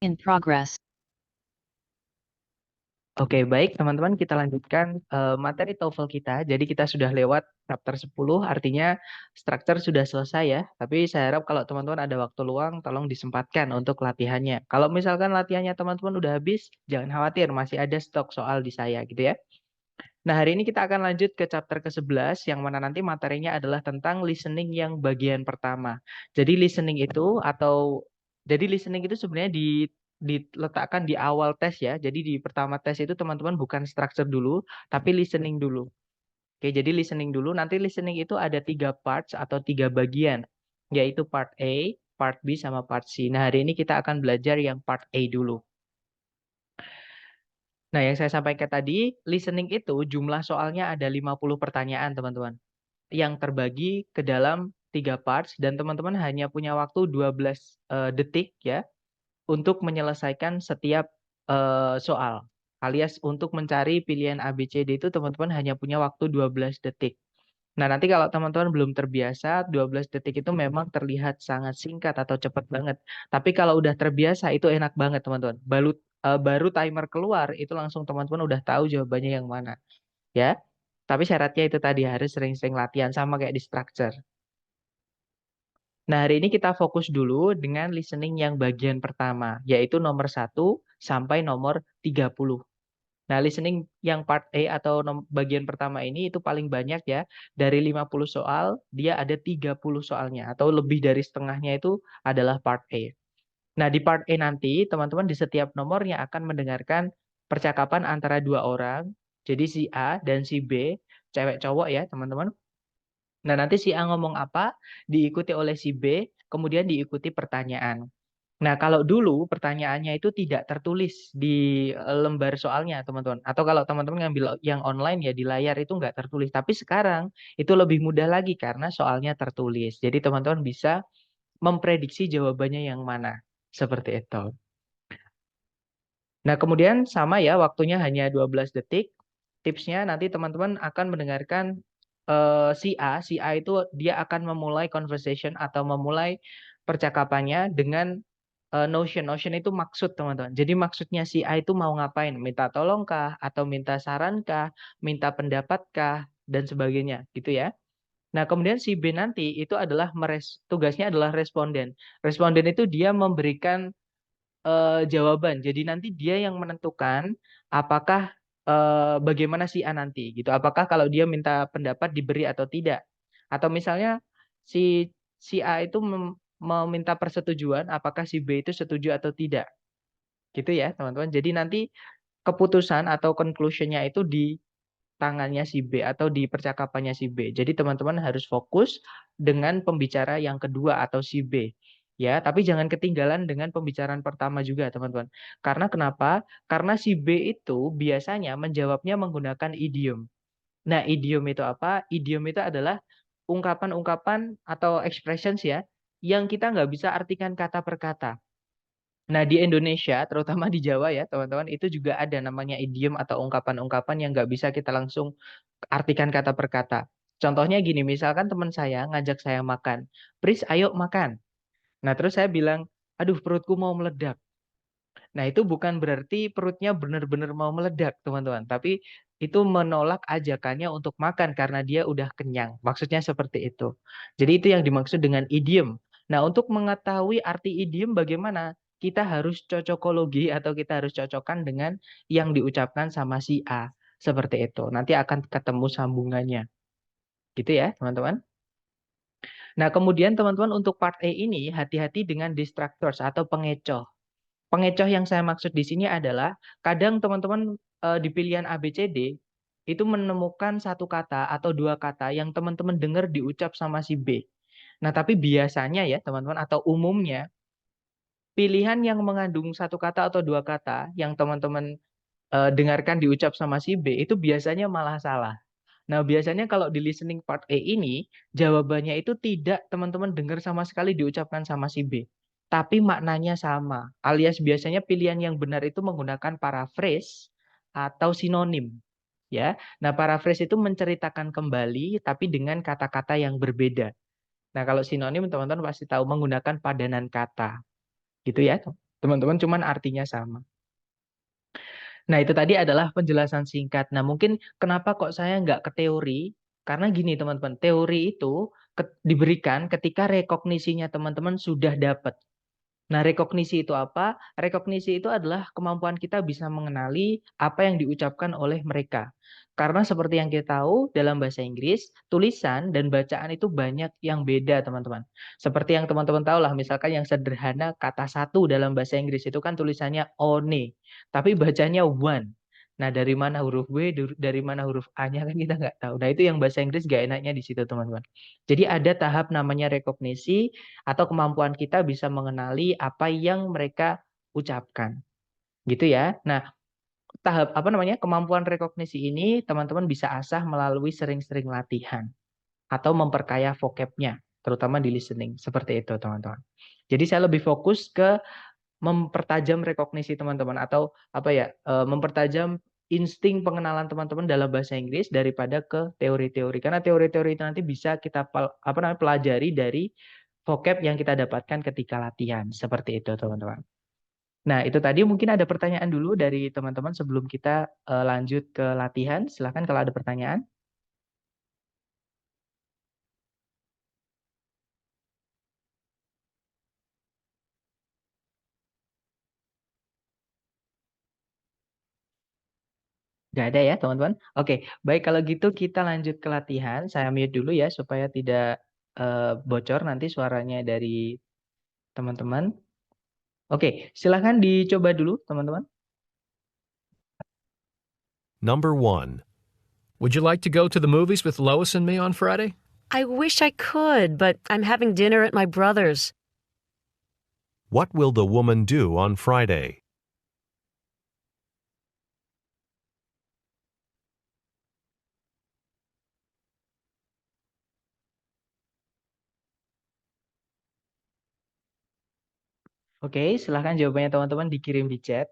In progress. Oke, baik teman-teman, kita lanjutkan materi TOEFL kita. Jadi kita sudah lewat chapter 10, artinya struktur sudah selesai ya. Tapi saya harap kalau teman-teman ada waktu luang, tolong disempatkan untuk latihannya. Kalau misalkan latihannya teman-teman udah habis, jangan khawatir, masih ada stok soal di saya gitu ya. Nah, hari ini kita akan lanjut ke chapter ke-11, yang mana nanti materinya adalah tentang listening yang bagian pertama. Jadi listening itu sebenarnya diletakkan di awal tes ya. Jadi di pertama tes itu teman-teman bukan structure dulu, tapi listening dulu. Oke, jadi listening dulu. Nanti listening itu ada 3 parts atau 3 bagian, yaitu part A, part B, sama part C. Nah, hari ini kita akan belajar yang part A dulu. Nah, yang saya sampaikan tadi, listening itu jumlah soalnya ada 50 pertanyaan, teman-teman, yang terbagi ke dalam 3 parts, dan teman-teman hanya punya waktu 12 detik ya untuk menyelesaikan setiap soal. Alias untuk mencari pilihan A, B, C, D itu teman-teman hanya punya waktu 12 detik. Nah, nanti kalau teman-teman belum terbiasa, 12 detik itu memang terlihat sangat singkat atau cepat banget. Tapi kalau udah terbiasa, itu enak banget, teman-teman. Baru timer keluar, itu langsung teman-teman udah tahu jawabannya yang mana. Ya, tapi syaratnya itu tadi harus sering-sering latihan, sama kayak di structure. Nah, hari ini kita fokus dulu dengan listening yang bagian pertama, yaitu nomor 1 sampai nomor 30. Nah, listening yang part A atau bagian pertama ini itu paling banyak ya. Dari 50 soal, dia ada 30 soalnya. Atau lebih dari setengahnya itu adalah part A. Nah, di part A nanti, teman-teman di setiap nomornya akan mendengarkan percakapan antara 2 orang. Jadi si A dan si B, cewek cowok ya, teman-teman. Nah, nanti si A ngomong apa, diikuti oleh si B, kemudian diikuti pertanyaan. Nah, kalau dulu pertanyaannya itu tidak tertulis di lembar soalnya, teman-teman. Atau kalau teman-teman ngambil yang online ya di layar itu nggak tertulis. Tapi sekarang itu lebih mudah lagi karena soalnya tertulis. Jadi teman-teman bisa memprediksi jawabannya yang mana. Seperti itu. Nah, kemudian sama ya, waktunya hanya 12 detik. Tipsnya nanti teman-teman akan mendengarkan si A. Si A itu dia akan memulai conversation atau memulai percakapannya dengan notion. Notion itu maksud, teman-teman. Jadi maksudnya si A itu mau ngapain? Minta tolong kah? Atau minta saran kah? Minta pendapat kah? Dan sebagainya, gitu ya. Nah, kemudian si B nanti itu adalah tugasnya adalah responden. Responden itu dia memberikan jawaban. Jadi nanti dia yang menentukan apakah bagaimana si A nanti gitu. Apakah kalau dia minta pendapat diberi atau tidak. Atau misalnya si si A itu meminta persetujuan apakah si B itu setuju atau tidak. Gitu ya, teman-teman. Jadi nanti keputusan atau conclusion-nya itu di tangannya si B atau di percakapannya si B. Jadi teman-teman harus fokus dengan pembicara yang kedua atau si B. Ya, tapi jangan ketinggalan dengan pembicaraan pertama juga, teman-teman. Karena kenapa? Karena si B itu biasanya menjawabnya menggunakan idiom. Nah, idiom itu apa? Idiom itu adalah ungkapan-ungkapan atau expressions ya, yang kita nggak bisa artikan kata per kata. Nah, di Indonesia, terutama di Jawa ya, teman-teman, itu juga ada namanya idiom atau ungkapan-ungkapan yang nggak bisa kita langsung artikan kata per kata. Contohnya gini, misalkan teman saya ngajak saya makan, Pris, ayo makan. Nah, terus saya bilang, aduh perutku mau meledak. Nah, itu bukan berarti perutnya benar-benar mau meledak, teman-teman. Tapi itu menolak ajakannya untuk makan karena dia udah kenyang. Maksudnya seperti itu. Jadi itu yang dimaksud dengan idiom. Nah, untuk mengetahui arti idiom bagaimana? Kita harus cocokologi atau kita harus cocokkan dengan yang diucapkan sama si A. Seperti itu. Nanti akan ketemu sambungannya. Gitu ya, teman-teman. Nah, kemudian teman-teman untuk part A ini hati-hati dengan distractors atau pengecoh. Pengecoh yang saya maksud di sini adalah kadang teman-teman di pilihan A, B, C, D itu menemukan satu kata atau 2 kata yang teman-teman dengar diucap sama si B. Nah, tapi biasanya ya teman-teman atau umumnya pilihan yang mengandung satu kata atau 2 kata yang teman-teman dengarkan diucap sama si B itu biasanya malah salah. Nah, biasanya kalau di listening part A ini, jawabannya itu tidak teman-teman dengar sama sekali diucapkan sama si B. Tapi maknanya sama. Alias biasanya pilihan yang benar itu menggunakan paraphrase atau sinonim. Ya, nah paraphrase itu menceritakan kembali tapi dengan kata-kata yang berbeda. Nah, kalau sinonim teman-teman pasti tahu menggunakan padanan kata. Gitu ya. teman-teman, cuman artinya sama. Nah, itu tadi adalah penjelasan singkat. Nah, mungkin kenapa kok saya nggak ke teori? Karena gini, teman-teman, teori itu diberikan ketika rekognisinya teman-teman sudah dapat. Nah, rekognisi itu apa? Rekognisi itu adalah kemampuan kita bisa mengenali apa yang diucapkan oleh mereka. Karena seperti yang kita tahu, dalam bahasa Inggris, tulisan dan bacaan itu banyak yang beda, teman-teman. Seperti yang teman-teman tahu lah, misalkan yang sederhana, kata satu dalam bahasa Inggris itu kan tulisannya one, tapi bacanya one. Nah, dari mana huruf W, dari mana huruf A-nya kan kita nggak tahu. Nah, itu yang bahasa Inggris nggak enaknya di situ, teman-teman. Jadi ada tahap namanya rekognisi, atau kemampuan kita bisa mengenali apa yang mereka ucapkan. Gitu ya. Nah, tahap apa namanya? Kemampuan rekognisi ini teman-teman bisa asah melalui sering-sering latihan atau memperkaya vocabnya, terutama di listening. Seperti itu, teman-teman. Jadi saya lebih fokus ke mempertajam rekognisi teman-teman, atau apa ya? Mempertajam insting pengenalan teman-teman dalam bahasa Inggris daripada ke teori-teori. Karena teori-teori itu nanti bisa kita pelajari dari vocab yang kita dapatkan ketika latihan. Seperti itu, teman-teman. Nah, itu tadi mungkin ada pertanyaan dulu dari teman-teman sebelum kita lanjut ke latihan. Silahkan kalau ada pertanyaan. Nggak ada ya, teman-teman? Oke, baik kalau gitu kita lanjut ke latihan. Saya mute dulu ya, supaya tidak bocor nanti suaranya dari teman-teman. Oke, silahkan dicoba dulu, teman-teman. Number 1. Would you like to go to the movies with Lois and me on Friday? I wish I could, but I'm having dinner at my brother's. What will the woman do on Friday? Oke, silahkan jawabannya teman-teman dikirim di chat.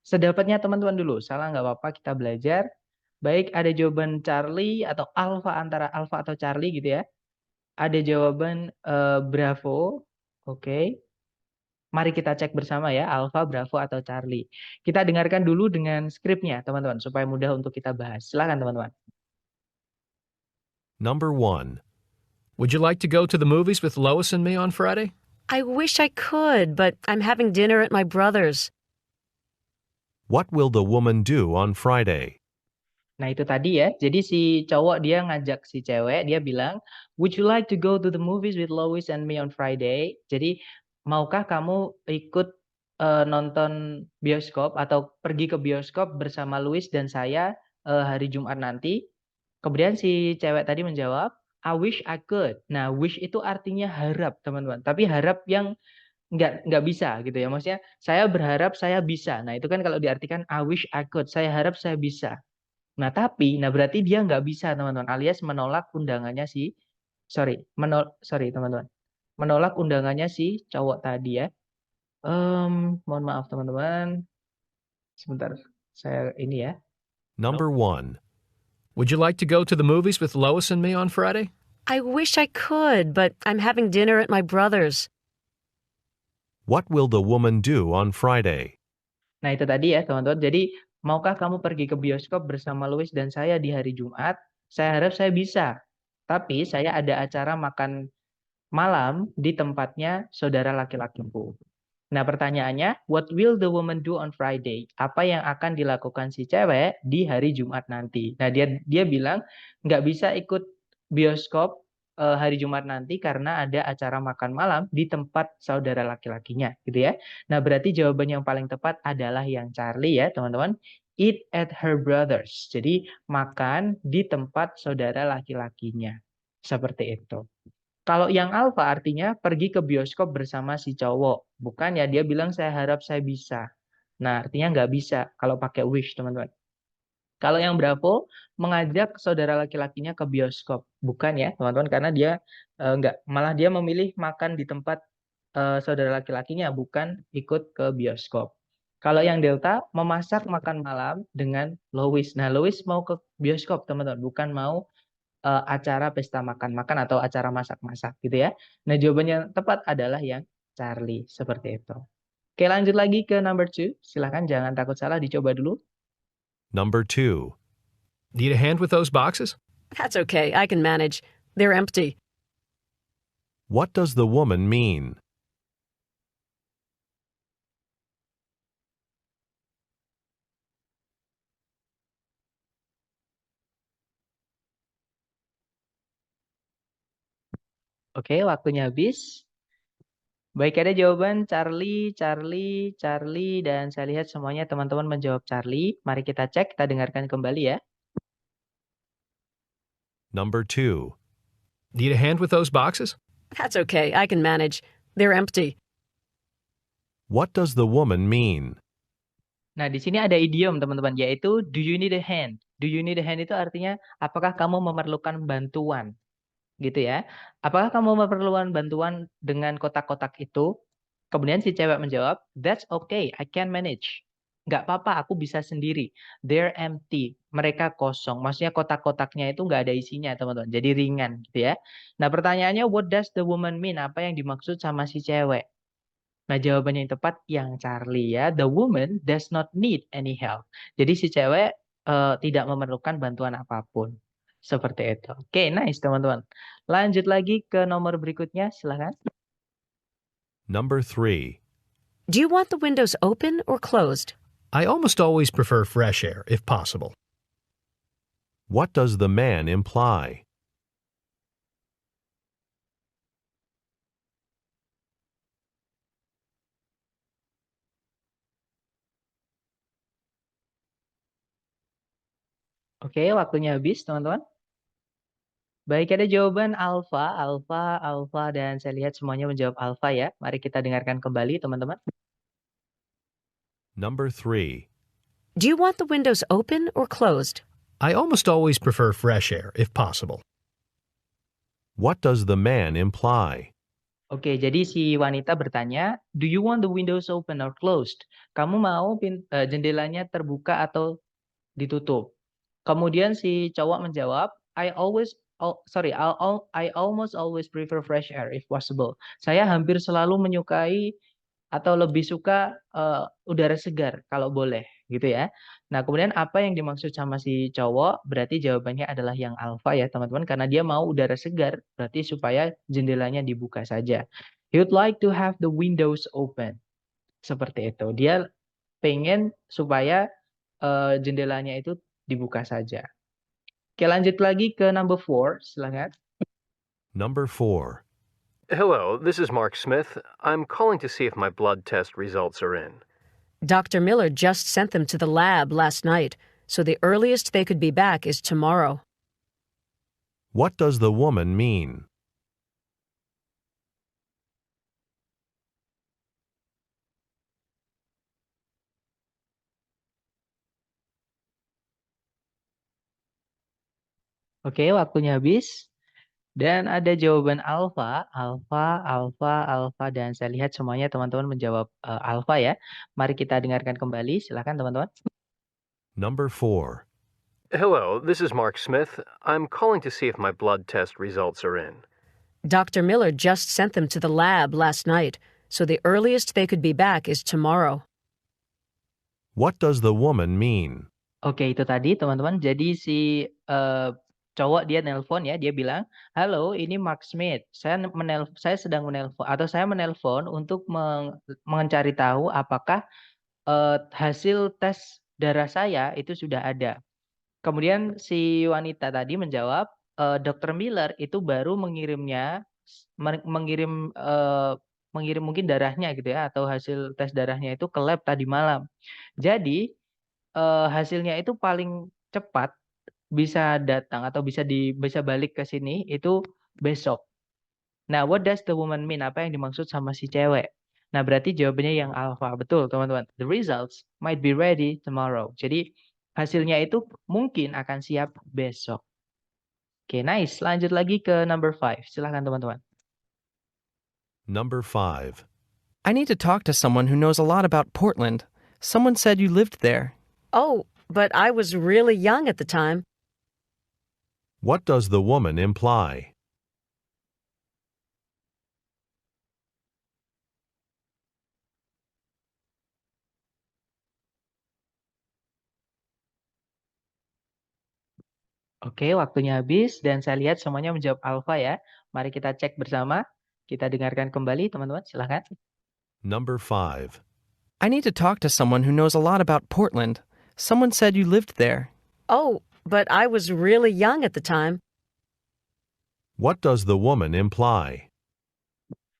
Sedapatnya teman-teman dulu, salah nggak apa-apa, kita belajar. Baik, ada jawaban Charlie atau Alpha, antara Alpha atau Charlie gitu ya. Ada jawaban Bravo. Oke. Mari kita cek bersama ya, Alpha, Bravo, atau Charlie. Kita dengarkan dulu dengan skripnya, teman-teman, supaya mudah untuk kita bahas. Silakan, teman-teman. Number 1. Would you like to go to the movies with Lois and me on Friday? I wish I could, but I'm having dinner at my brother's. What will the woman do on Friday? Nah, itu tadi ya. Jadi si cowok dia ngajak si cewek, dia bilang, "Would you like to go to the movies with Lois and me on Friday?" Jadi, maukah kamu ikut nonton bioskop atau pergi ke bioskop bersama Louis dan saya hari Jumat nanti? Kemudian si cewek tadi menjawab, "I wish I could." Nah, wish itu artinya harap, teman-teman. Tapi harap yang nggak bisa gitu ya. Maksudnya saya berharap saya bisa. Nah, itu kan kalau diartikan I wish I could, saya harap saya bisa. Nah berarti dia nggak bisa, teman-teman, alias menolak undangannya si sorry teman-teman. Menolak undangannya si cowok tadi ya. Mohon maaf teman-teman. Sebentar. Saya ini ya. Number 1. Would you like to go to the movies with Lois and me on Friday? I wish I could, but I'm having dinner at my brother's. What will the woman do on Friday? Nah, itu tadi ya, teman-teman. Jadi, maukah kamu pergi ke bioskop bersama Louis dan saya di hari Jumat? Saya harap saya bisa. Tapi saya ada acara makan malam di tempatnya saudara laki-lakiku. Nah, pertanyaannya, what will the woman do on Friday? Apa yang akan dilakukan si cewek di hari Jumat nanti? Nah, dia bilang nggak bisa ikut bioskop hari Jumat nanti karena ada acara makan malam di tempat saudara laki-lakinya, gitu ya. Nah, berarti jawaban yang paling tepat adalah yang Charlie ya, teman-teman. Eat at her brother's. Jadi, makan di tempat saudara laki-lakinya. Seperti itu. Kalau yang alfa artinya pergi ke bioskop bersama si cowok. Bukan ya, dia bilang saya harap saya bisa. Nah, artinya nggak bisa kalau pakai wish, teman-teman. Kalau yang Bravo mengajak saudara laki-lakinya ke bioskop. Bukan ya, teman-teman, karena dia nggak, malah dia memilih makan di tempat saudara laki-lakinya, bukan ikut ke bioskop. Kalau yang Delta memasak makan malam dengan Lois. Nah, Lois mau ke bioskop, teman-teman, bukan mau acara pesta makan-makan atau acara masak-masak gitu ya. Nah, jawabannya tepat adalah yang Charlie, seperti itu. Oke, lanjut lagi ke number 2. Silakan jangan takut salah, dicoba dulu. Number 2. Need a hand with those boxes? That's okay. I can manage. They're empty. What does the woman mean? Oke, waktunya habis. Baik, ada jawaban Charlie, Charlie, Charlie, dan saya lihat semuanya teman-teman menjawab Charlie. Mari kita cek, kita dengarkan kembali ya. Number 2. Need a hand with those boxes? That's okay. I can manage. They're empty. What does the woman mean? Nah, di sini ada idiom teman-teman, yaitu do you need a hand? Do you need a hand itu artinya apakah kamu memerlukan bantuan? Gitu ya. Apakah kamu memerlukan bantuan dengan kotak-kotak itu? Kemudian si cewek menjawab, that's okay, I can manage. Nggak apa-apa, aku bisa sendiri. They're empty. Mereka kosong. Maksudnya kotak-kotaknya itu nggak ada isinya, teman-teman. Jadi ringan, gitu ya. Nah, pertanyaannya, what does the woman mean? Apa yang dimaksud sama si cewek? Nah, jawabannya yang tepat yang Charlie ya. The woman does not need any help. Jadi si cewek tidak memerlukan bantuan apapun. Seperti itu. Oke, nice teman-teman. Lanjut lagi ke nomor berikutnya, silakan. Number 3. Do you want the windows open or closed? I almost always prefer fresh air, if possible. What does the man imply? Oke, waktunya habis teman-teman. Baik, ada jawaban alfa, alfa, alfa, dan saya lihat semuanya menjawab alfa ya. Mari kita dengarkan kembali teman-teman. Number 3. Do you want the windows open or closed? I almost always prefer fresh air, if possible. What does the man imply? Oke, jadi si wanita bertanya, do you want the windows open or closed? Kamu mau jendelanya terbuka atau ditutup? Kemudian si cowok menjawab, I almost always prefer fresh air if possible. Saya hampir selalu menyukai atau lebih suka udara segar kalau boleh, gitu ya. Nah, kemudian apa yang dimaksud sama si cowok? Berarti jawabannya adalah yang alfa ya, teman-teman, karena dia mau udara segar, berarti supaya jendelanya dibuka saja. He would like to have the windows open. Seperti itu. Dia pengen supaya jendelanya itu dibuka saja. Oke, lanjut lagi ke number 4, silakan. Number 4. Hello, this is Mark Smith. I'm calling to see if my blood test results are in. Dr. Miller just sent them to the lab last night, so the earliest they could be back is tomorrow. What does the woman mean? Oke, waktunya habis. Dan ada jawaban alfa, alfa, alfa, alfa, dan saya lihat semuanya teman-teman menjawab alfa ya. Mari kita dengarkan kembali, silakan teman-teman. Number 4. Hello, this is Mark Smith. I'm calling to see if my blood test results are in. Dr. Miller just sent them to the lab last night, so the earliest they could be back is tomorrow. What does the woman mean? Oke, itu tadi teman-teman. Jadi si cowok dia nelpon ya, dia bilang, halo, ini Mark Smith. Saya sedang menelpon atau saya menelpon untuk mencari tahu apakah hasil tes darah saya itu sudah ada. Kemudian si wanita tadi menjawab, Dr. Miller itu baru mengirim mungkin darahnya gitu ya, atau hasil tes darahnya itu ke lab tadi malam. Jadi hasilnya itu paling cepat bisa datang atau bisa balik ke sini itu besok. Nah, what does the woman mean? Apa yang dimaksud sama si cewek? Nah, berarti jawabannya yang alpha. Betul, teman-teman. The results might be ready tomorrow. Jadi, hasilnya itu mungkin akan siap besok. Oke, nice. Lanjut lagi ke number 5. Silahkan, teman-teman. Number 5. I need to talk to someone who knows a lot about Portland. Someone said you lived there. Oh, but I was really young at the time. What does the woman imply? Oke, waktunya habis dan saya lihat semuanya menjawab alfa ya. Mari kita cek bersama. Kita dengarkan kembali teman-teman, silakan. Number 5. I need to talk to someone who knows a lot about Portland. Someone said you lived there. Oh, but I was really young at the time. What does the woman imply?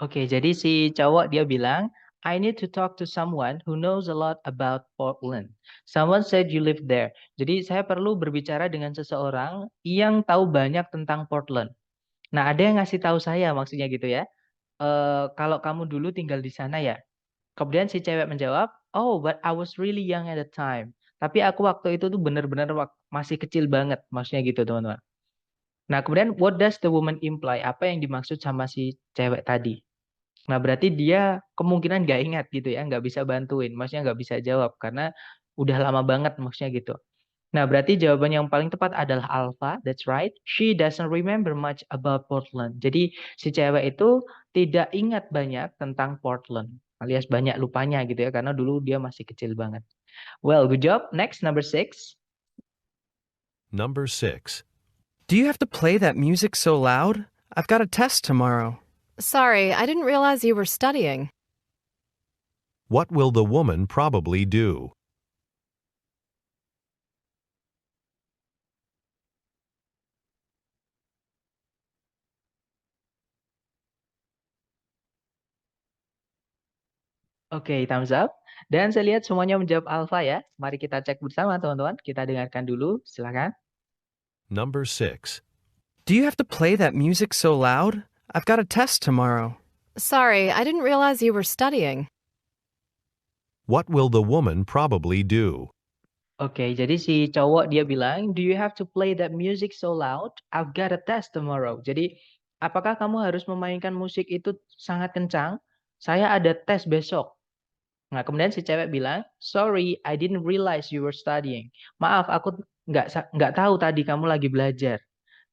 Oke, jadi si cowok dia bilang, I need to talk to someone who knows a lot about Portland. Someone said you live there. Jadi saya perlu berbicara dengan seseorang yang tahu banyak tentang Portland. Nah, ada yang ngasih tahu saya maksudnya gitu ya. Kalau kamu dulu tinggal di sana ya. Kemudian si cewek menjawab, oh, but I was really young at the time. Tapi aku waktu itu tuh benar-benar masih kecil banget, maksudnya gitu teman-teman. Nah, kemudian what does the woman imply? Apa yang dimaksud sama si cewek tadi? Nah, berarti dia kemungkinan nggak ingat gitu ya, nggak bisa bantuin, maksudnya nggak bisa jawab karena udah lama banget maksudnya gitu. Nah, berarti jawaban yang paling tepat adalah alpha, that's right. She doesn't remember much about Portland. Jadi si cewek itu tidak ingat banyak tentang Portland, alias banyak lupanya gitu ya, karena dulu dia masih kecil banget. Well, good job. Next, number 6. Number 6. Do you have to play that music so loud? I've got a test tomorrow. Sorry, I didn't realize you were studying. What will the woman probably do? Oke, thumbs up. Dan saya lihat semuanya menjawab alpha ya. Mari kita cek bersama teman-teman. Kita dengarkan dulu, silakan. Number 6. Do you have to play that music so loud? I've got a test tomorrow. Sorry, I didn't realize you were studying. What will the woman probably do? Oke, jadi si cowok dia bilang, do you have to play that music so loud? I've got a test tomorrow. Jadi, apakah kamu harus memainkan musik itu sangat kencang? Saya ada tes besok. Nah, kemudian si cewek bilang, sorry, I didn't realize you were studying. Maaf, aku nggak tahu tadi kamu lagi belajar.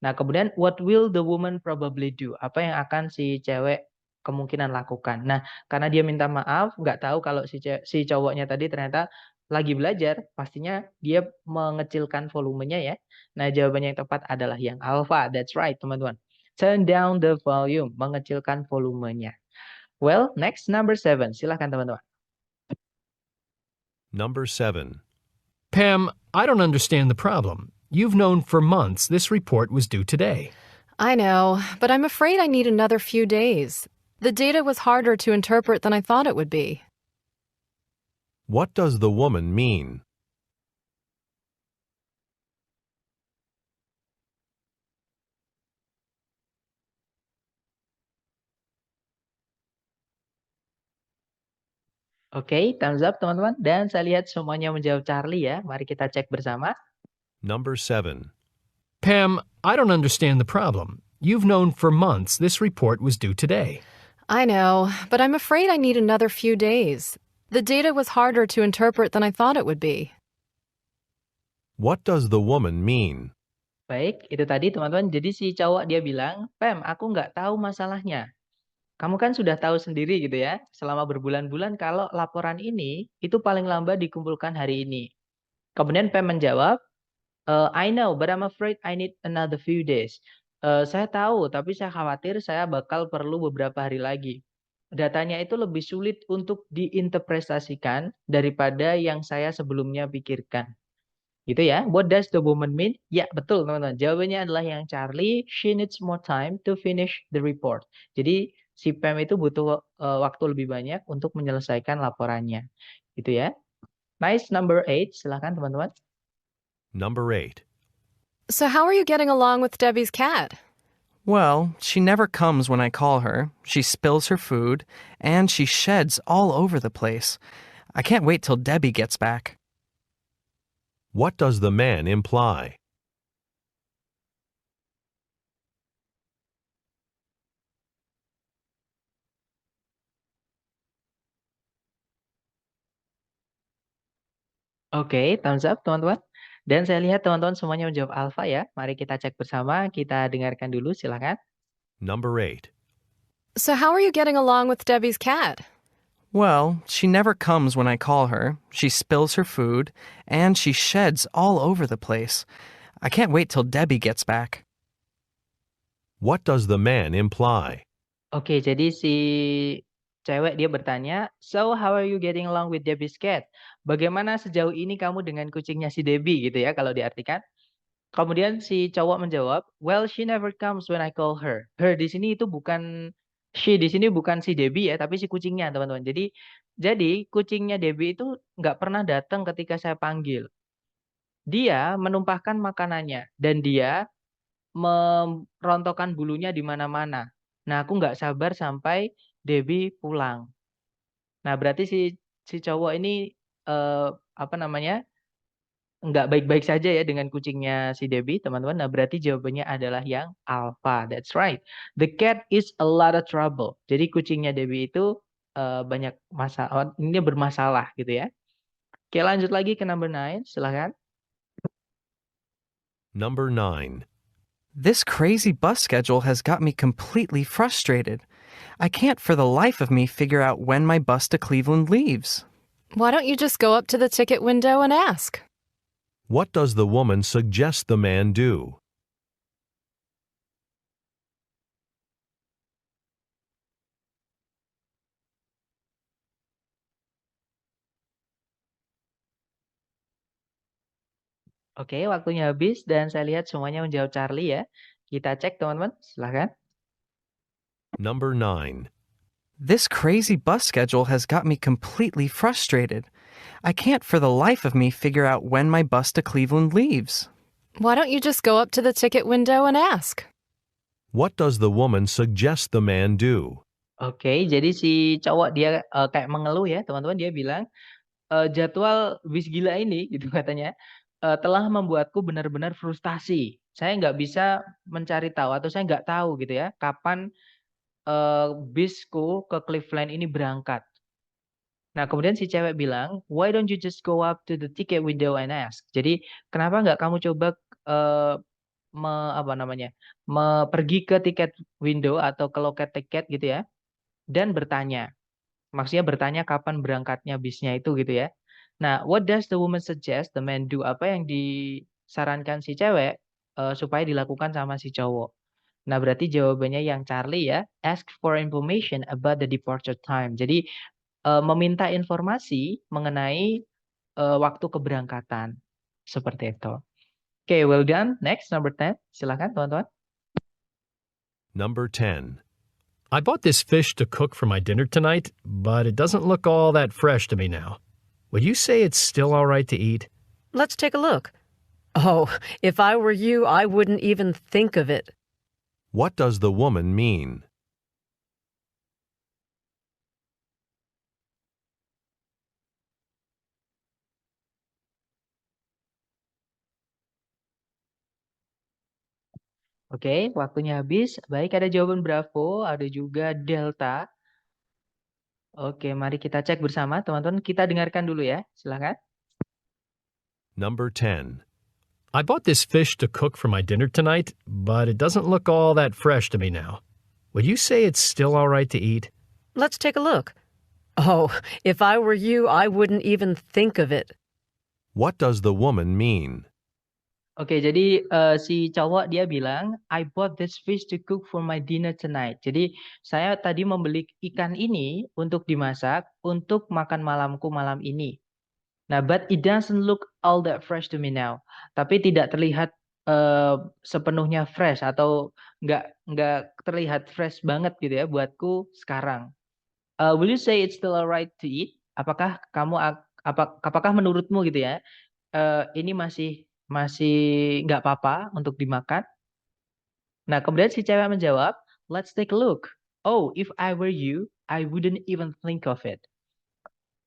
Nah, kemudian what will the woman probably do? Apa yang akan si cewek kemungkinan lakukan? Nah, karena dia minta maaf, nggak tahu kalau si cowoknya tadi ternyata lagi belajar, pastinya dia mengecilkan volumenya ya. Nah, jawabannya yang tepat adalah yang alpha. That's right, teman-teman. Turn down the volume, mengecilkan volumenya. Well, next number 7. Silahkan teman-teman. Number 7. Pam, I don't understand the problem. You've known for months this report was due today. I know, but I'm afraid I need another few days. The data was harder to interpret than I thought it would be. What does the woman mean? Oke, thumbs up teman-teman. Dan saya lihat semuanya menjawab Charlie ya. Mari kita cek bersama. Number 7. Pam, I don't understand the problem. You've known for months this report was due today. I know, but I'm afraid I need another few days. The data was harder to interpret than I thought it would be. What does the woman mean? Baik, itu tadi teman-teman. Jadi si cowok dia bilang, Pam, aku nggak tahu masalahnya. Kamu kan sudah tahu sendiri gitu ya, selama berbulan-bulan kalau laporan ini itu paling lambat dikumpulkan hari ini. Kemudian Pam menjawab, I know, but I'm afraid I need another few days. Saya tahu, tapi saya khawatir saya bakal perlu beberapa hari lagi. Datanya itu lebih sulit untuk diinterpretasikan daripada yang saya sebelumnya pikirkan. Gitu ya. What does the woman mean? Ya, betul teman-teman. Jawabannya adalah yang Charlie. She needs more time to finish the report. Jadi si Pam itu butuh waktu lebih banyak untuk menyelesaikan laporannya. Gitu ya. Nice, number 8. Silakan teman-teman. Number 8. So, how are you getting along with Debbie's cat? Well, she never comes when I call her. She spills her food, and she sheds all over the place. I can't wait till Debbie gets back. What does the man imply? Oke, thumbs up teman-teman. Dan saya lihat teman-teman semuanya menjawab alpha ya. Mari kita cek bersama, kita dengarkan dulu silakan. Number 8. So, how are you getting along with Debbie's cat? Well, she never comes when I call her. She spills her food, and she sheds all over the place. I can't wait till Debbie gets back. What does the man imply? Oke, jadi si cewek dia bertanya, "So how are you getting along with Debbie's cat?" Bagaimana sejauh ini kamu dengan kucingnya si Debbie gitu ya kalau diartikan. Kemudian si cowok menjawab, "Well, she never comes when I call her." Her di sini itu bukan she di sini bukan si Debbie ya, tapi si kucingnya, teman-teman. Jadi kucingnya Debbie itu nggak pernah datang ketika saya panggil. Dia menumpahkan makanannya dan dia merontokkan bulunya di mana-mana. Nah, aku nggak sabar sampai Debbie pulang. Nah, berarti si cowok ini, apa namanya, nggak baik-baik saja ya dengan kucingnya si Debbie, teman-teman. Nah, berarti jawabannya adalah yang alpha, that's right. The cat is a lot of trouble. Jadi kucingnya Debbie itu, banyak ini bermasalah gitu ya. Oke, lanjut lagi ke number 9, silakan. Number 9. This crazy bus schedule has got me completely frustrated. I can't for the life of me figure out when my bus to Cleveland leaves. Why don't you just go up to the ticket window and ask? What does the woman suggest the man do? Oke, waktunya habis dan saya lihat semuanya menjawab Charlie ya. Kita cek teman-teman, silakan. Number 9. This crazy bus schedule has got me completely frustrated. I can't for the life of me figure out when my bus to Cleveland leaves. Why don't you just go up to the ticket window and ask? What does the woman suggest the man do? Oke, jadi si cowok dia, kayak mengeluh ya teman-teman, dia bilang, "Jadwal bis gila ini," gitu katanya, "telah membuatku benar-benar frustasi. Saya nggak bisa mencari tahu atau saya nggak tahu gitu ya, kapan, bisku ke Cleveland ini berangkat." Nah, kemudian si cewek bilang, "Why don't you just go up to the ticket window and ask?" Jadi, kenapa nggak kamu coba, eee, apa namanya, pergi ke tiket window atau ke loket tiket gitu ya, dan bertanya. Maksudnya bertanya kapan berangkatnya bisnya itu gitu ya. Nah, what does the woman suggest the man do? Apa yang disarankan si cewek, supaya dilakukan sama si cowok. Nah, berarti jawabannya yang Charlie ya, ask for information about the departure time. Jadi, meminta informasi mengenai, waktu keberangkatan, seperti itu. Oke, well done. Next, number 10, silakan teman-teman. Number 10. I bought this fish to cook for my dinner tonight, but it doesn't look all that fresh to me now. Would you say it's still all right to eat? Let's take a look. Oh, if I were you, I wouldn't even think of it. What does the woman mean? Oke, waktunya habis. Baik, ada jawaban Bravo, ada juga Delta. Oke, mari kita cek bersama, teman-teman. Kita dengarkan dulu ya, silakan. Number 10. I bought this fish to cook for my dinner tonight, but it doesn't look all that fresh to me now. Would you say it's still all right to eat? Let's take a look. Oh, if I were you, I wouldn't even think of it. What does the woman mean? Oke, jadi, si cowok dia bilang, "I bought this fish to cook for my dinner tonight." Jadi, saya tadi membeli ikan ini untuk dimasak untuk makan malamku malam ini. Nah, but it doesn't look all that fresh to me now. Tapi tidak terlihat, sepenuhnya fresh atau nggak terlihat fresh banget gitu ya buatku sekarang. Will you say it's still alright to eat? Apakah kamu apakah menurutmu gitu ya, ini masih nggak apa-apa untuk dimakan? Nah, kemudian si cewek menjawab, "Let's take a look. Oh, if I were you, I wouldn't even think of it."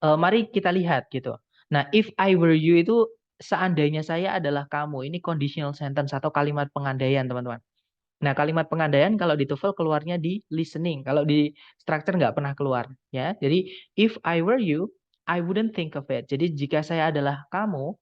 Mari kita lihat gitu. Nah, if I were you itu seandainya saya adalah kamu, ini conditional sentence atau kalimat pengandaian, teman-teman. Nah, kalimat pengandaian kalau di TOEFL keluarnya di listening, kalau di structure nggak pernah keluar, ya. Jadi, if I were you, I wouldn't think of it. Jadi, jika saya adalah kamu,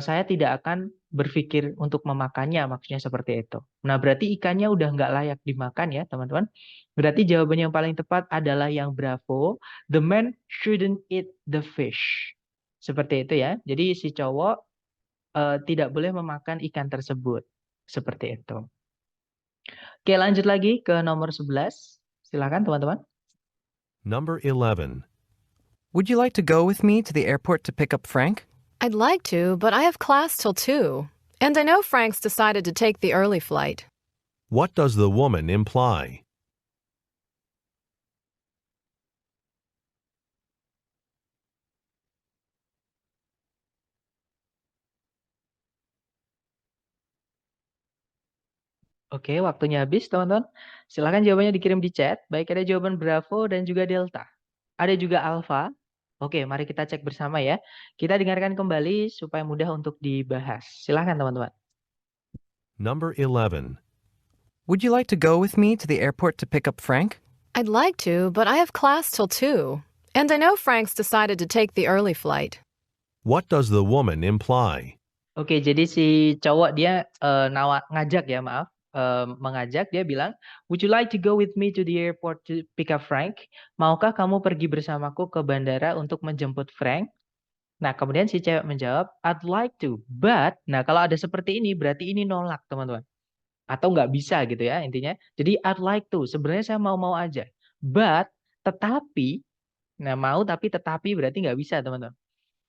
saya tidak akan berpikir untuk memakannya, maksudnya seperti itu. Nah, berarti ikannya udah nggak layak dimakan ya, teman-teman. Berarti jawaban yang paling tepat adalah yang Bravo, the man shouldn't eat the fish. Seperti itu ya. Jadi si cowok tidak boleh memakan ikan tersebut. Seperti itu. Oke, lanjut lagi ke nomor 11. Silakan teman-teman. Number 11. Would you like to go with me to the airport to pick up Frank? I'd like to, but I have class till 2. And I know Frank's decided to take the early flight. What does the woman imply? Oke, waktunya habis teman-teman. Silakan jawabannya dikirim di chat. Baik ada jawaban Bravo dan juga Delta. Ada juga Alpha. Oke, mari kita cek bersama ya. Kita dengarkan kembali supaya mudah untuk dibahas. Silakan teman-teman. Number 11. Would you like to go with me to the airport to pick up Frank? I'd like to, but I have class till 2. And I know Frank's decided to take the early flight. What does the woman imply? Oke, jadi si cowok dia ngajak ya, maaf. Mengajak, dia bilang, would you like to go with me to the airport to pick up Frank? Maukah kamu pergi bersamaku ke bandara untuk menjemput Frank? Nah, kemudian si cewek menjawab, I'd like to, but, nah kalau ada seperti ini, berarti ini nolak, teman-teman. Atau nggak bisa gitu ya, intinya. Jadi, I'd like to, sebenarnya saya mau-mau aja. But, tetapi, nah mau tapi tetapi berarti nggak bisa, teman-teman.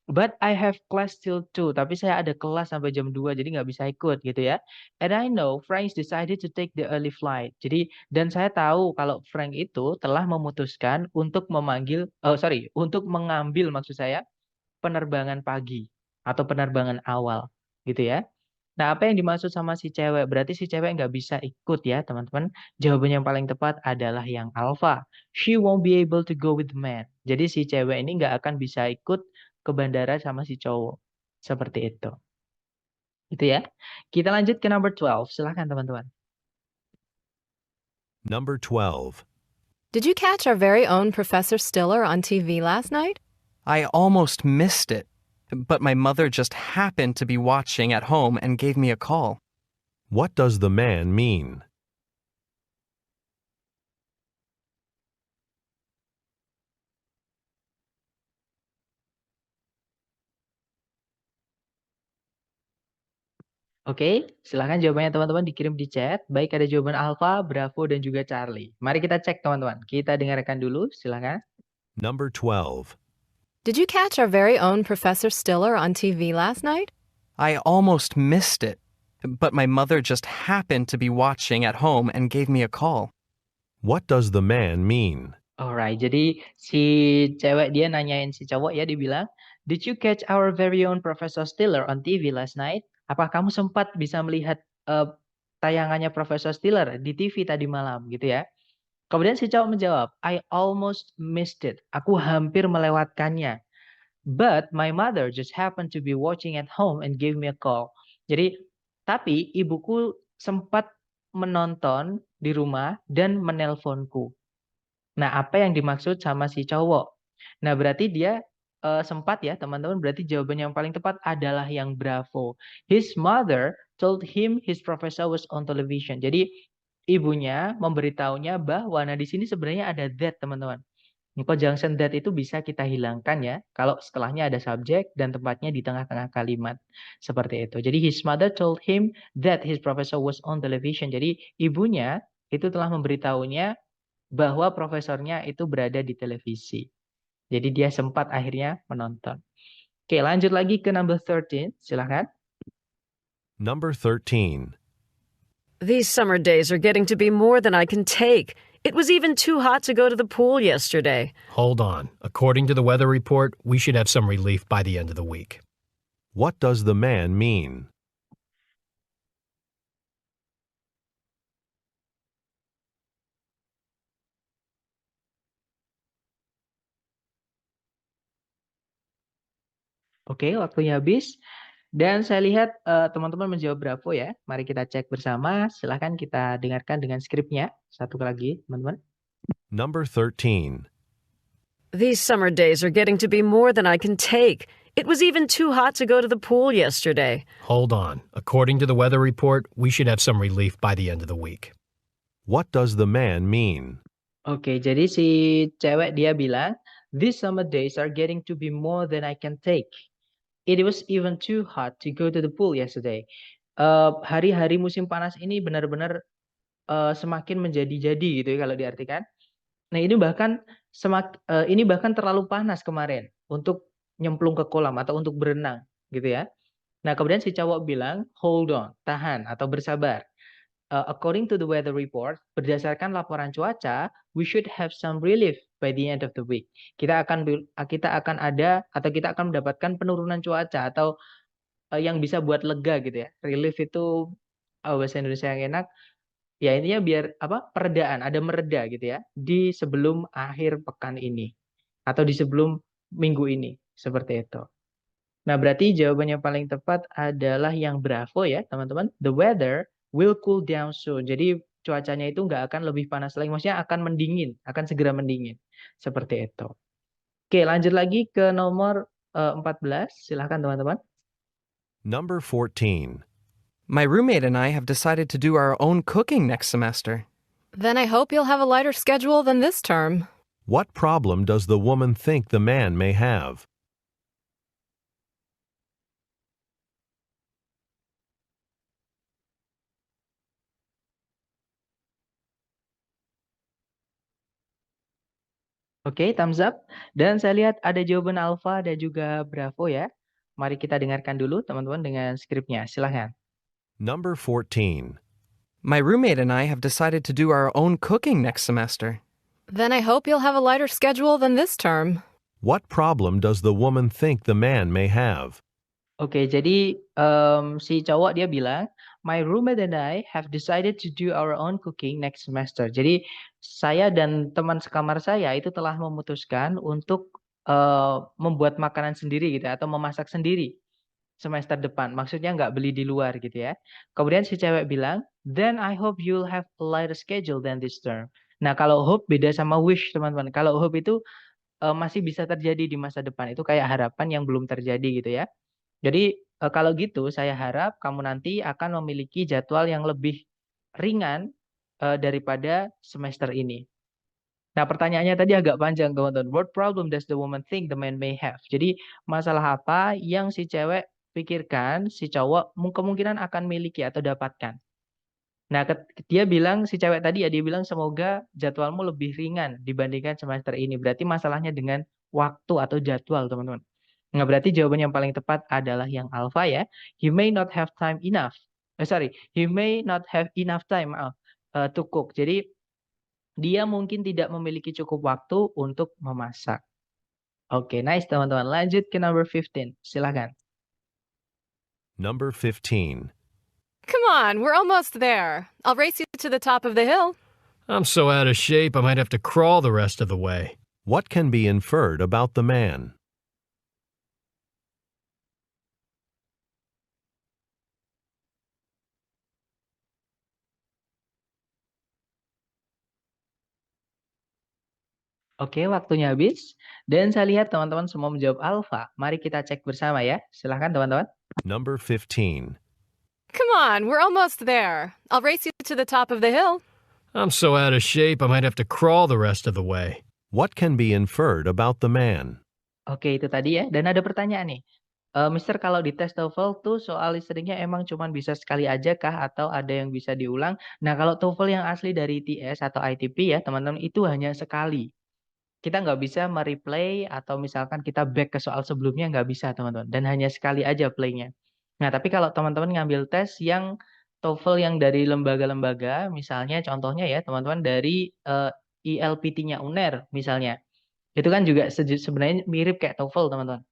But I have class till 2, tapi saya ada kelas sampai jam 2, jadi nggak bisa ikut gitu ya. And I know Frank decided to take the early flight. Jadi, dan saya tahu kalau Frank itu telah memutuskan untuk untuk mengambil maksud saya penerbangan pagi atau penerbangan awal gitu ya. Nah, apa yang dimaksud sama si cewek? Berarti si cewek nggak bisa ikut ya, teman-teman. Jawaban yang paling tepat adalah yang alpha. She won't be able to go with the man. Jadi si cewek ini nggak akan bisa ikut ke bandara sama si cowok. Seperti itu. Gitu ya. Kita lanjut ke number 12. Silahkan teman-teman. Number 12. Did you catch our very own Professor Stiller on TV last night? I almost missed it, but my mother just happened to be watching at home and gave me a call. What does the man mean? Oke, silahkan jawabannya teman-teman dikirim di chat. Baik ada jawaban Alpha, Bravo, dan juga Charlie. Mari kita cek teman-teman. Kita dengarkan dulu, silahkan. Number 12. Did you catch our very own Professor Stiller on TV last night? I almost missed it, but my mother just happened to be watching at home and gave me a call. What does the man mean? Alright, jadi si cewek dia nanyain si cowok ya, dia bilang, Did you catch our very own Professor Stiller on TV last night? Apa kamu sempat bisa melihat tayangannya Professor Stiller di TV tadi malam gitu ya? Kemudian si cowok menjawab, I almost missed it. Aku hampir melewatkannya. But my mother just happened to be watching at home and gave me a call. Jadi, tapi ibuku sempat menonton di rumah dan menelponku. Nah, apa yang dimaksud sama si cowok? Nah, berarti dia sempat ya, teman-teman. Berarti jawaban yang paling tepat adalah yang Bravo. His mother told him his professor was on television. Jadi, ibunya memberitahunya bahwa, nah di sini sebenarnya ada that, teman-teman. Conjunction that itu bisa kita hilangkan ya, kalau setelahnya ada subjek dan tempatnya di tengah-tengah kalimat. Seperti itu. Jadi, his mother told him that his professor was on television. Jadi, ibunya itu telah memberitahunya bahwa profesornya itu berada di televisi. Jadi dia sempat akhirnya menonton. Oke, lanjut lagi ke number 13. Silahkan. Number 13. These summer days are getting to be more than I can take. It was even too hot to go to the pool yesterday. Hold on. According to the weather report, we should have some relief by the end of the week. What does the man mean? Oke, waktunya habis. Dan saya lihat teman-teman menjawab Bravo ya. Mari kita cek bersama. Silahkan kita dengarkan dengan skripnya. Satu lagi, teman-teman. Number 13. These summer days are getting to be more than I can take. It was even too hot to go to the pool yesterday. Hold on. According to the weather report, we should have some relief by the end of the week. What does the man mean? Oke, jadi si cewek dia bilang, These summer days are getting to be more than I can take. It was even too hot to go to the pool yesterday. Hari-hari musim panas ini benar-benar semakin menjadi-jadi gitu ya kalau diartikan. Nah, ini bahkan terlalu panas kemarin untuk nyemplung ke kolam atau untuk berenang gitu ya. Nah, kemudian si cowok bilang, "Hold on," tahan atau bersabar. According to the weather report, berdasarkan laporan cuaca, we should have some relief by the end of the week. Kita akan ada atau kita akan mendapatkan penurunan cuaca atau yang bisa buat lega gitu ya. Relief itu bahasa Indonesia yang enak. Ya intinya biar apa? Peredaan, ada mereda gitu ya di sebelum akhir pekan ini atau di sebelum minggu ini, seperti itu. Nah, berarti jawaban yang paling tepat adalah yang bravo ya, teman-teman. The weather will cool down soon. Jadi cuacanya itu nggak akan lebih panas lagi, maksudnya akan mendingin, akan segera mendingin. Seperti itu. Oke, lanjut lagi ke nomor 14. Silahkan teman-teman. Number 14. My roommate and I have decided to do our own cooking next semester. Then I hope you'll have a lighter schedule than this term. What problem does the woman think the man may have? Oke, thumbs up. Dan saya lihat ada jawaban alpha dan juga bravo ya. Mari kita dengarkan dulu teman-teman dengan skripnya. Silahkan. Number 14. My roommate and I have decided to do our own cooking next semester. Then I hope you'll have a lighter schedule than this term. What problem does the woman think the man may have? Oke, jadi si cowok dia bilang, my roommate and I have decided to do our own cooking next semester. Jadi saya dan teman sekamar saya itu telah memutuskan untuk membuat makanan sendiri gitu ya, atau memasak sendiri semester depan. Maksudnya nggak beli di luar gitu ya. Kemudian si cewek bilang, then I hope you'll have a lighter schedule than this term. Nah, kalau hope beda sama wish, teman-teman. Kalau hope itu masih bisa terjadi di masa depan. Itu kayak harapan yang belum terjadi gitu ya. Jadi, kalau gitu saya harap kamu nanti akan memiliki jadwal yang lebih ringan, daripada semester ini. Nah, pertanyaannya tadi agak panjang, teman-teman. What problem does the woman think the man may have? Jadi, masalah apa yang si cewek pikirkan si cowok kemungkinan akan miliki atau dapatkan. Nah, dia bilang si cewek tadi ya, dia bilang, "Semoga jadwalmu lebih ringan dibandingkan semester ini." Berarti masalahnya dengan waktu atau jadwal, teman-teman. Nah, berarti jawaban yang paling tepat adalah yang alpha ya. He may not have time enough. He may not have enough time, maaf, to cook. Jadi dia mungkin tidak memiliki cukup waktu untuk memasak. Oke, nice teman-teman. Lanjut ke number 15. Silakan. Number 15. Come on, we're almost there. I'll race you to the top of the hill. I'm so out of shape I might have to crawl the rest of the way. What can be inferred about the man? Oke, waktunya habis. Dan saya lihat teman-teman semua menjawab alpha. Mari kita cek bersama ya. Silahkan teman-teman. Number 15. Come on, we're almost there. I'll race you to the top of the hill. I'm so out of shape I might have to crawl the rest of the way. What can be inferred about the man? Oke, itu tadi ya. Dan ada pertanyaan nih. Mister, kalau di tes TOEFL tuh soal listeningnya emang cuma bisa sekali aja kah atau ada yang bisa diulang? Nah, kalau TOEFL yang asli dari TS atau ITP ya, teman-teman, itu hanya sekali. Kita nggak bisa mereplay atau misalkan kita back ke soal sebelumnya nggak bisa, teman-teman. Dan hanya sekali aja playnya. Nah, tapi kalau teman-teman ngambil tes yang TOEFL yang dari lembaga-lembaga, misalnya contohnya ya, teman-teman dari ILPT-nya UNER misalnya. Itu kan juga sebenarnya mirip kayak TOEFL, teman-teman.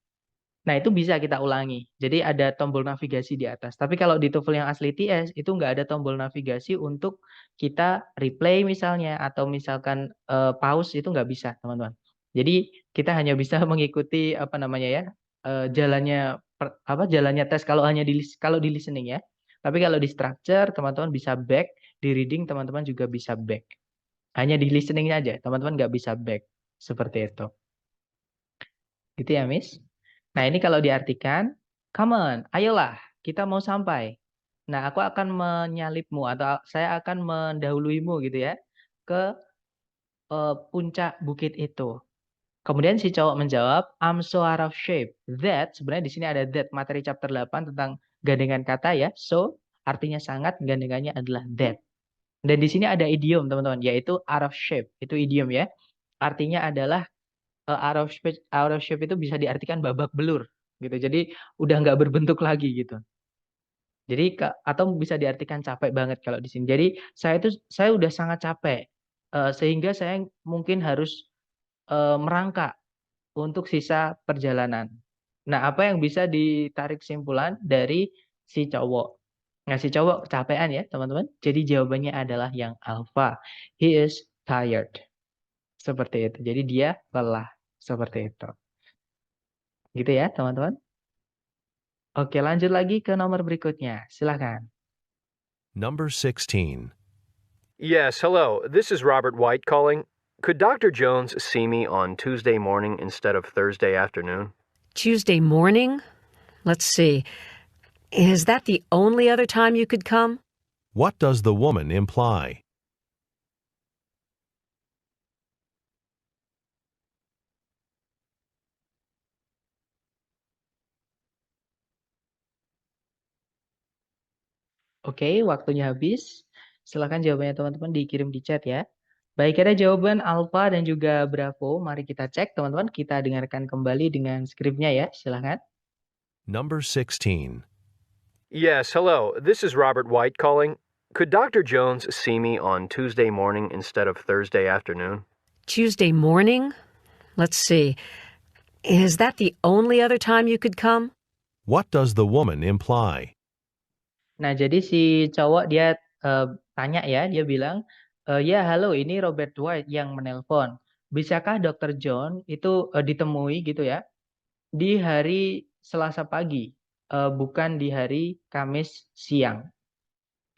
Nah, itu bisa kita ulangi. Jadi ada tombol navigasi di atas. Tapi kalau di TOEFL yang asli TS, itu nggak ada tombol navigasi untuk kita replay misalnya, atau misalkan pause, itu nggak bisa, teman-teman. Jadi kita hanya bisa mengikuti apa namanya ya, jalannya tes kalau hanya kalau di listening ya. Tapi kalau di structure, teman-teman bisa back, di reading teman-teman juga bisa back. Hanya di listening aja, teman-teman nggak bisa back. Seperti itu. Gitu ya, Miss? Nah, ini kalau diartikan, "Come on, ayolah, kita mau sampai." Nah, aku akan menyalipmu atau saya akan mendahuluimu gitu ya, ke puncak bukit itu. Kemudian si cowok menjawab, I'm so out of shape. That, sebenarnya di sini ada that, materi chapter 8 tentang gandengan kata ya. So, artinya sangat, gandengannya adalah that. Dan di sini ada idiom, teman-teman, yaitu out of shape. Itu idiom ya. Artinya adalah out of shape itu bisa diartikan babak belur gitu. Jadi udah nggak berbentuk lagi gitu. Jadi atau bisa diartikan capek banget kalau di sini. Jadi saya udah sangat capek. Sehingga saya mungkin harus merangkak untuk sisa perjalanan. Nah, apa yang bisa ditarik kesimpulan dari si cowok? Nah, si cowok kecapean ya, teman-teman. Jadi jawabannya adalah yang alpha. He is tired. Seperti itu. Jadi dia lelah. Seperti itu. Gitu ya, teman-teman. Oke, lanjut lagi ke nomor berikutnya. Silakan. Number 16. Yes, hello. This is Robert White calling. Could Dr. Jones see me on Tuesday morning instead of Thursday afternoon? Tuesday morning? Let's see. Is that the only other time you could come? What does the woman imply? Oke, waktunya habis. Silakan jawabannya teman-teman dikirim di chat ya. Baik, ada jawaban Alfa dan juga Bravo. Mari kita cek, teman-teman. Kita dengarkan kembali dengan skripnya ya. Silakan. Number 16. Yes, hello. This is Robert White calling. Could Dr. Jones see me on Tuesday morning instead of Thursday afternoon? Tuesday morning? Let's see. Is that the only other time you could come? What does the woman imply? Nah, jadi si cowok dia tanya ya, dia bilang, ya halo ini Robert White yang menelpon. Bisakah Dr. John itu ditemui gitu ya di hari Selasa pagi, bukan di hari Kamis siang.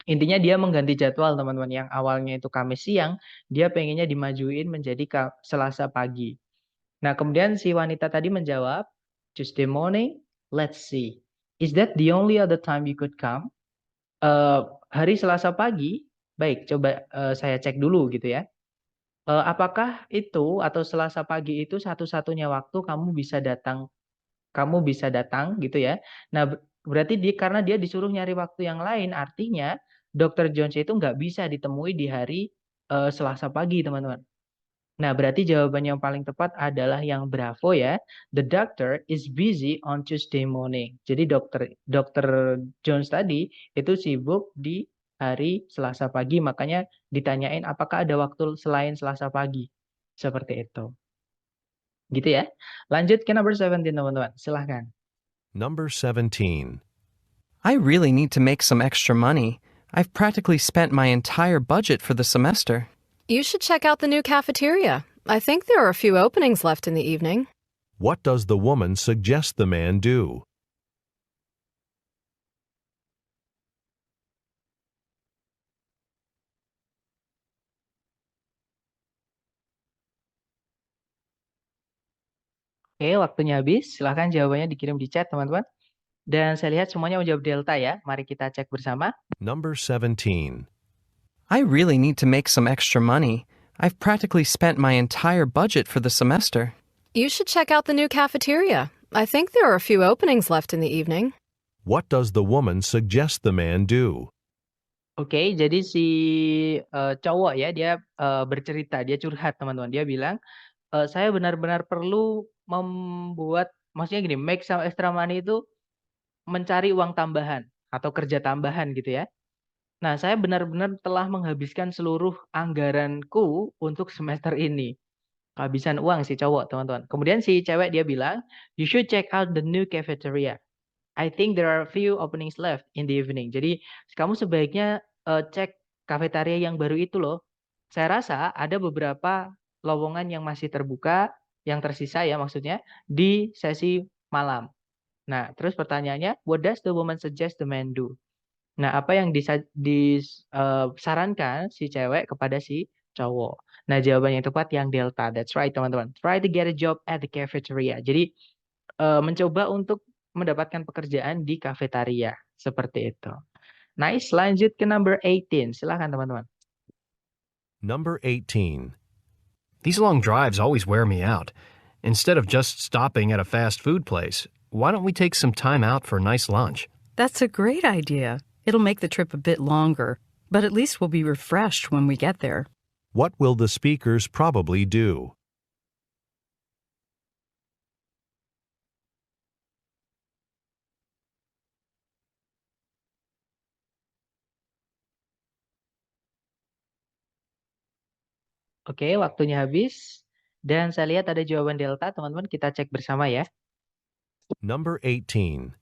Intinya dia mengganti jadwal teman-teman, yang awalnya itu Kamis siang, dia pengennya dimajuin menjadi Selasa pagi. Nah, kemudian si wanita tadi menjawab, Tuesday morning, let's see. Is that the only other time you could come? Hari Selasa pagi, baik, coba saya cek dulu gitu ya. Apakah itu atau Selasa pagi itu satu-satunya waktu kamu bisa datang gitu ya. Nah, berarti karena dia disuruh nyari waktu yang lain, artinya Dr. Jones itu nggak bisa ditemui di hari Selasa pagi, teman-teman. Nah, berarti jawaban yang paling tepat adalah yang Bravo ya. The doctor is busy on Tuesday morning. Jadi Dr. Jones tadi itu sibuk di hari Selasa pagi, makanya ditanyain apakah ada waktu selain Selasa pagi. Seperti itu. Gitu ya. Lanjut ke number 17, teman-teman. Silahkan. Number 17. I really need to make some extra money. I've practically spent my entire budget for the semester. You should check out the new cafeteria. I think there are a few openings left in the evening. What does the woman suggest the man do? Oke, waktunya habis. Silahkan jawabannya dikirim di chat, teman-teman. Dan saya lihat semuanya menjawab delta ya. Mari kita cek bersama. Number 17. I really need to make some extra money. I've practically spent my entire budget for the semester. You should check out the new cafeteria. I think there are a few openings left in the evening. What does the woman suggest the man do? Oke, jadi si cowok ya, dia bercerita, dia curhat, teman-teman. Dia bilang, saya benar-benar perlu maksudnya gini, make some extra money itu mencari uang tambahan atau kerja tambahan gitu ya. Nah, saya benar-benar telah menghabiskan seluruh anggaranku untuk semester ini. Kehabisan uang si cowok, teman-teman. Kemudian si cewek dia bilang, you should check out the new cafeteria. I think there are a few openings left in the evening. Jadi, kamu sebaiknya cek kafetaria yang baru itu loh. Saya rasa ada beberapa lowongan yang masih terbuka, yang tersisa ya maksudnya, di sesi malam. Nah, terus pertanyaannya, what does the woman suggest the man do? Nah, apa yang disarankan si cewek kepada si cowok? Nah, jawaban yang tepat yang delta. That's right, teman-teman. Try to get a job at the cafeteria. Jadi, mencoba untuk mendapatkan pekerjaan di kafetaria. Seperti itu. Nice, lanjut ke number 18. Silahkan, teman-teman. Number 18. These long drives always wear me out. Instead of just stopping at a fast food place, why don't we take some time out for a nice lunch? That's a great idea. It'll make the trip a bit longer, but at least we'll be refreshed when we get there. What will the speakers probably do? Oke, waktunya habis. Dan saya lihat ada jawaban delta, teman-teman. Kita cek bersama ya. Number 18.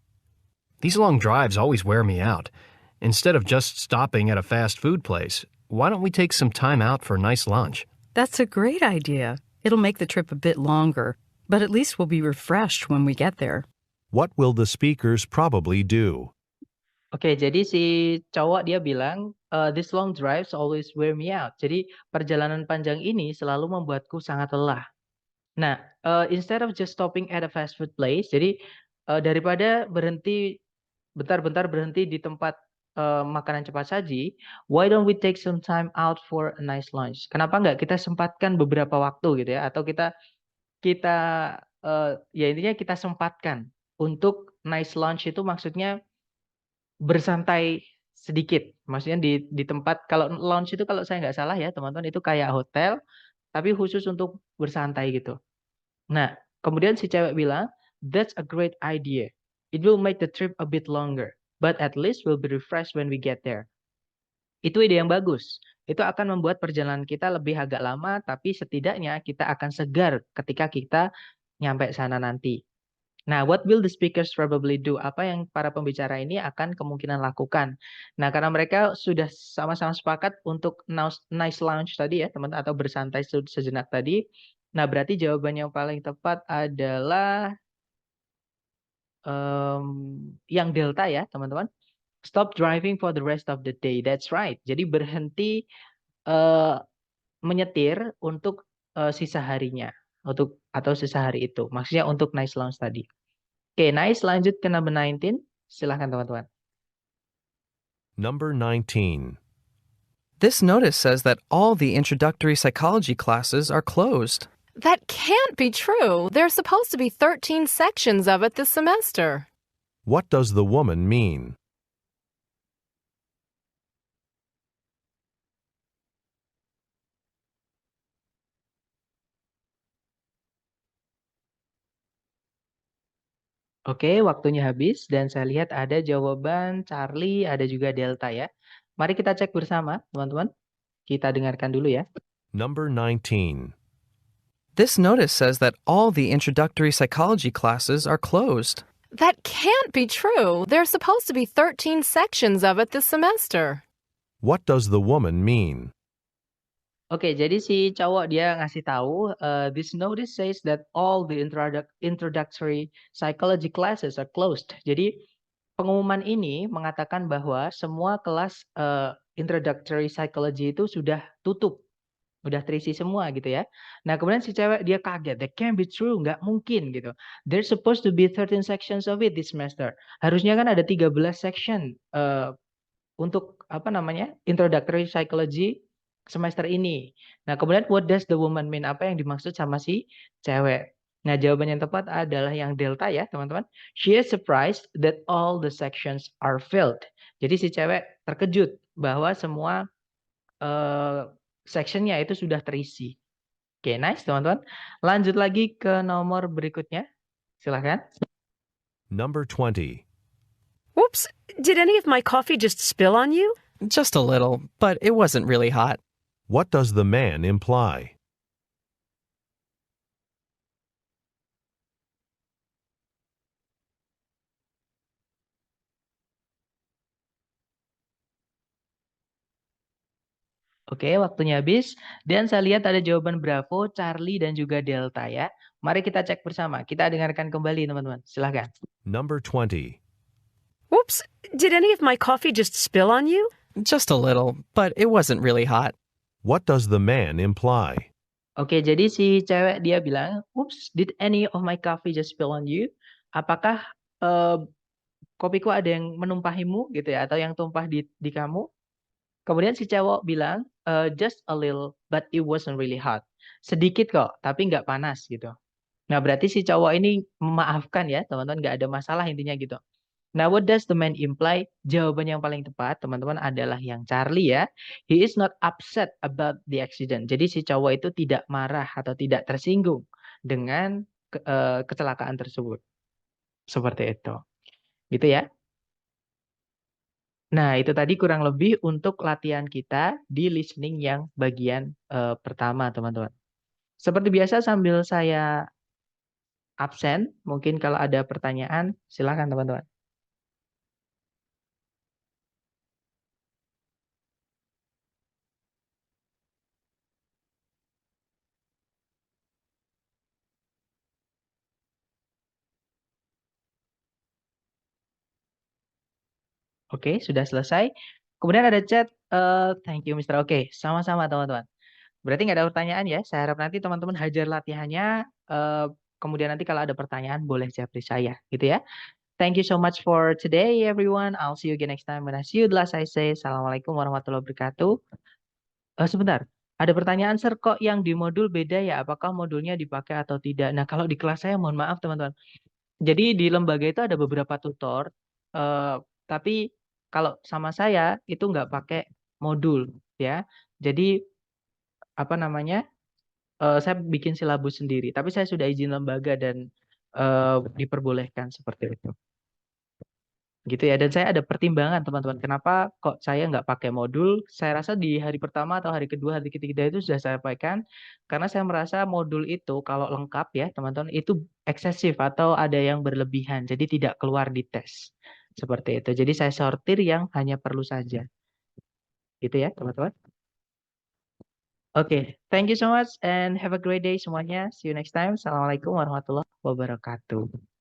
These long drives always wear me out. Instead of just stopping at a fast food place, why don't we take some time out for a nice lunch? That's a great idea. It'll make the trip a bit longer, but at least we'll be refreshed when we get there. What will the speakers probably do? Oke, jadi si cowok dia bilang, "These long drives always wear me out." Jadi perjalanan panjang ini selalu membuatku sangat lelah. Nah, instead of just stopping at a fast food place, jadi daripada bentar-bentar berhenti di tempat makanan cepat saji, why don't we take some time out for a nice lunch? Kenapa nggak kita sempatkan beberapa waktu gitu ya? Atau kita kita ya intinya kita sempatkan untuk nice lunch itu maksudnya bersantai sedikit. Maksudnya di tempat kalau lounge itu kalau saya nggak salah ya teman-teman itu kayak hotel, tapi khusus untuk bersantai gitu. Nah, kemudian si cewek bilang, "That's a great idea. It will make the trip a bit longer, but at least we'll be refreshed when we get there." Itu ide yang bagus. Itu akan membuat perjalanan kita lebih agak lama, tapi setidaknya kita akan segar ketika kita nyampe sana nanti. Nah, what will the speakers probably do? Apa yang para pembicara ini akan kemungkinan lakukan? Nah, karena mereka sudah sama-sama sepakat untuk nice lunch tadi ya, teman, atau bersantai sejenak tadi. Nah, berarti jawaban yang paling tepat adalah yang delta ya, teman-teman. Stop driving for the rest of the day. That's right. Jadi berhenti menyetir untuk sisa harinya, atau sisa hari itu. Maksudnya untuk nice lunch tadi. Oke, nice. Lanjut ke number 19. Silahkan teman-teman. Number 19. This notice says that all the introductory psychology classes are closed. That can't be true. There's supposed to be 13 sections of it this semester. What does the woman mean? Oke, waktunya habis dan saya lihat ada jawaban Charlie, ada juga Delta ya. Mari kita cek bersama, teman-teman. Kita dengarkan dulu ya. Number 19. This notice says that all the introductory psychology classes are closed. That can't be true. There's supposed to be 13 sections of it this semester. What does the woman mean? Oke, jadi si cowok dia ngasih tahu, this notice says that all the introductory psychology classes are closed. Jadi pengumuman ini mengatakan bahwa semua kelas introductory psychology itu sudah tutup, udah terisi semua gitu ya. Nah kemudian si cewek dia kaget, that can't be true, nggak mungkin gitu. There's supposed to be 13 sections of it this semester. Harusnya kan ada 13 section untuk apa namanya introductory psychology semester ini. Nah, kemudian what does the woman mean? Apa yang dimaksud sama si cewek? Nah, jawaban yang tepat adalah yang delta ya, teman-teman. She is surprised that all the sections are filled. Jadi si cewek terkejut bahwa semua sectionnya itu sudah terisi. Oke, nice, teman-teman. Lanjut lagi ke nomor berikutnya. Silahkan. Number 20. Whoops, did any of my coffee just spill on you? Just a little, but it wasn't really hot. What does the man imply? Oke, waktunya habis. Dan saya lihat ada jawaban Bravo, Charlie, dan juga Delta ya. Mari kita cek bersama. Kita dengarkan kembali teman-teman. Silahkan. Number 20. Whoops, did any of my coffee just spill on you? Just a little, but it wasn't really hot. What does the man imply? Oke, jadi si cewek dia bilang, "Oops, did any of my coffee just spill on you?" Apakah kopiku ada yang menumpahimu gitu ya, atau yang tumpah di kamu? Kemudian si cowok bilang, just a little, but it wasn't really hot. Sedikit kok, tapi nggak panas gitu. Nah, berarti si cowok ini memaafkan ya, teman-teman, nggak ada masalah intinya gitu. Nah, what does the man imply? Jawaban yang paling tepat, teman-teman, adalah yang Charlie ya. He is not upset about the accident. Jadi si cowok itu tidak marah atau tidak tersinggung dengan kecelakaan tersebut. Seperti itu. Gitu ya. Nah, itu tadi kurang lebih untuk latihan kita di listening yang bagian pertama, teman-teman. Seperti biasa sambil saya absen, mungkin kalau ada pertanyaan, silakan teman-teman. Oke, sudah selesai. Kemudian ada chat, thank you Mr. Oke, sama-sama teman-teman. Berarti nggak ada pertanyaan ya? Saya harap nanti teman-teman hajar latihannya, kemudian nanti kalau ada pertanyaan boleh japri saya, gitu ya. Thank you so much for today everyone. I'll see you again next time. When I see you, the last I say, Assalamualaikum warahmatullahi wabarakatuh. Sebentar, ada pertanyaan Sir, kok yang di modul beda ya? Apakah modulnya dipakai atau tidak? Nah, kalau di kelas saya mohon maaf teman-teman. Jadi di lembaga itu ada beberapa tutor, tapi kalau sama saya itu nggak pakai modul ya. Jadi apa namanya? Saya bikin silabus sendiri. Tapi saya sudah izin lembaga dan diperbolehkan seperti itu. Gitu ya. Dan saya ada pertimbangan teman-teman. Kenapa kok saya nggak pakai modul? Saya rasa di hari pertama atau hari kedua, hari ketiga itu sudah saya sampaikan. Karena saya merasa modul itu kalau lengkap ya teman-teman itu eksesif atau ada yang berlebihan. Jadi tidak keluar di tes. Seperti itu. Jadi saya sortir yang hanya perlu saja. Gitu ya teman-teman. Oke, thank you so much and have a great day semuanya. See you next time. Assalamualaikum warahmatullahi wabarakatuh.